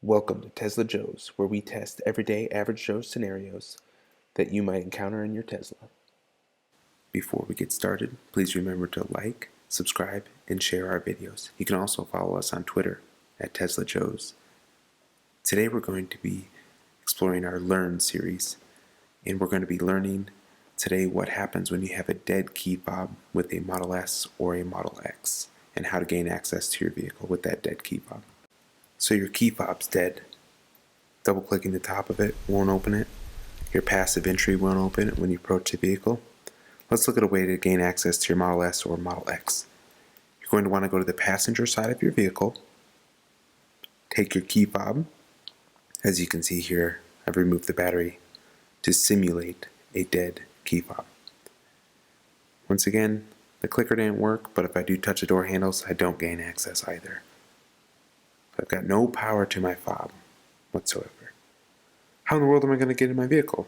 Welcome to Tesla Joe's, where we test everyday average Joe scenarios that you might encounter in your Tesla. Before we get started, please remember to like, subscribe, and share our videos. You can also follow us on Twitter at Tesla Joe's. Today we're going to be exploring our Learn series, and we're going to be learning today what happens when you have a dead key fob with a Model S or a Model X, and how to gain access to your vehicle with that dead key fob. So your key fob's dead. Double-clicking the top of it won't open it. Your passive entry won't open it when you approach the vehicle. Let's look at a way to gain access to your Model S or Model X. You're going to want to go to the passenger side of your vehicle. Take your key fob. As you can see here, I've removed the battery to simulate a dead key fob. Once again, the clicker didn't work, but if I do touch the door handles, I don't gain access either. I've got no power to my fob whatsoever. How in the world am I going to get in my vehicle?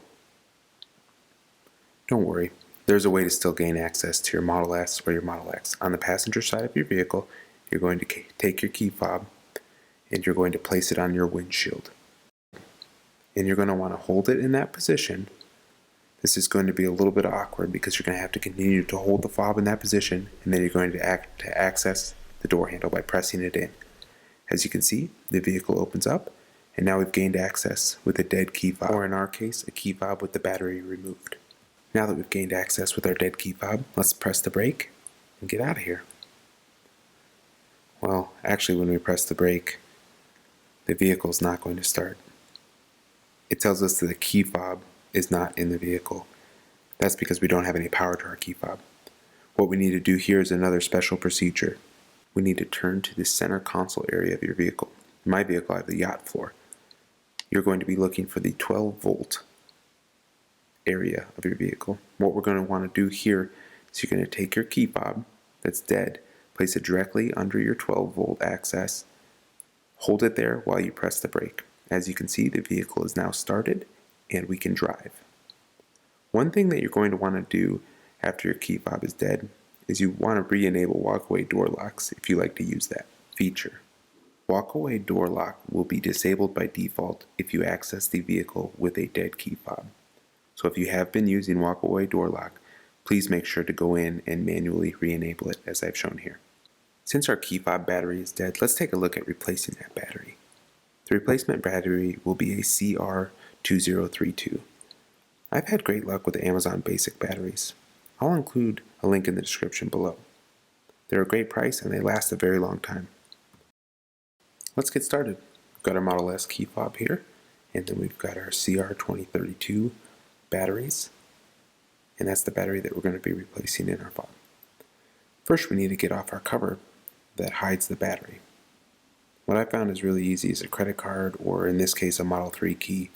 Don't worry, there's a way to still gain access to your Model S or your Model X. On the passenger side of your vehicle, you're going to take your key fob and you're going to place it on your windshield. And you're going to want to hold it in that position. This is going to be a little bit awkward because you're going to have to continue to hold the fob in that position, and then you're going to access the door handle by pressing it in. As you can see, the vehicle opens up, and now we've gained access with a dead key fob, or in our case, a key fob with the battery removed. Now that we've gained access with our dead key fob, let's press the brake and get out of here. Well, actually when we press the brake, the vehicle's not going to start. It tells us that the key fob is not in the vehicle. That's because we don't have any power to our key fob. What we need to do here is another special procedure. We need to turn to the center console area of your vehicle. In my vehicle, I have the yacht floor. You're going to be looking for the 12-volt area of your vehicle. What we're going to want to do here is you're going to take your key fob that's dead, place it directly under your 12-volt access, hold it there while you press the brake. As you can see, the vehicle is now started and we can drive. One thing that you're going to want to do after your key fob is dead is you want to re-enable walkaway door locks if you like to use that feature. Walkaway door lock will be disabled by default if you access the vehicle with a dead key fob. So if you have been using walkaway door lock, please make sure to go in and manually re-enable it as I've shown here. Since our key fob battery is dead, let's take a look at replacing that battery. The replacement battery will be a CR2032. I've had great luck with the Amazon Basic batteries. I'll include a link in the description below. They're a great price and they last a very long time. Let's get started. We've got our Model S key fob here, and then we've got our CR2032 batteries, and that's the battery that we're going to be replacing in our fob. First, we need to get off our cover that hides the battery. What I found is really easy is a credit card, or in this case a Model 3 key.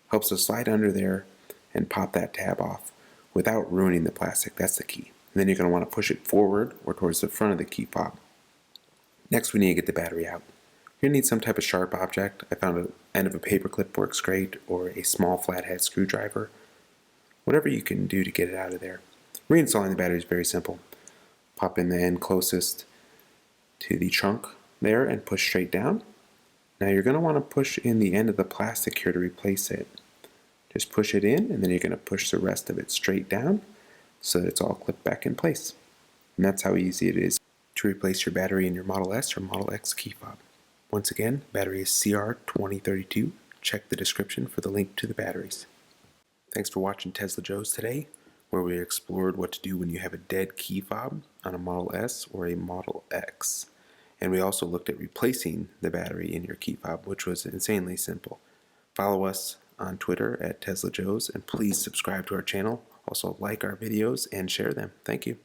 Helps us slide under there and pop that tab off without ruining the plastic. That's the key. And then you're going to want to push it forward or towards the front of the key fob. Next, we need to get the battery out. You're going to need some type of sharp object. I found the end of a paper clip works great, or a small flathead screwdriver. Whatever you can do to get it out of there. Reinstalling the battery is very simple. Pop in the end closest to the trunk there and push straight down. Now you're going to want to push in the end of the plastic here to replace it. Just push it in, and then you're going to push the rest of it straight down so that it's all clipped back in place. And that's how easy it is to replace your battery in your Model S or Model X key fob. Once again, battery is CR2032. Check the description for the link to the batteries. Thanks for watching Tesla Joe's today, where we explored what to do when you have a dead key fob on a Model S or a Model X. And we also looked at replacing the battery in your key fob, which was insanely simple. Follow us on Twitter at Tesla Joe's, and please subscribe to our channel. Also like our videos and share them. Thank you.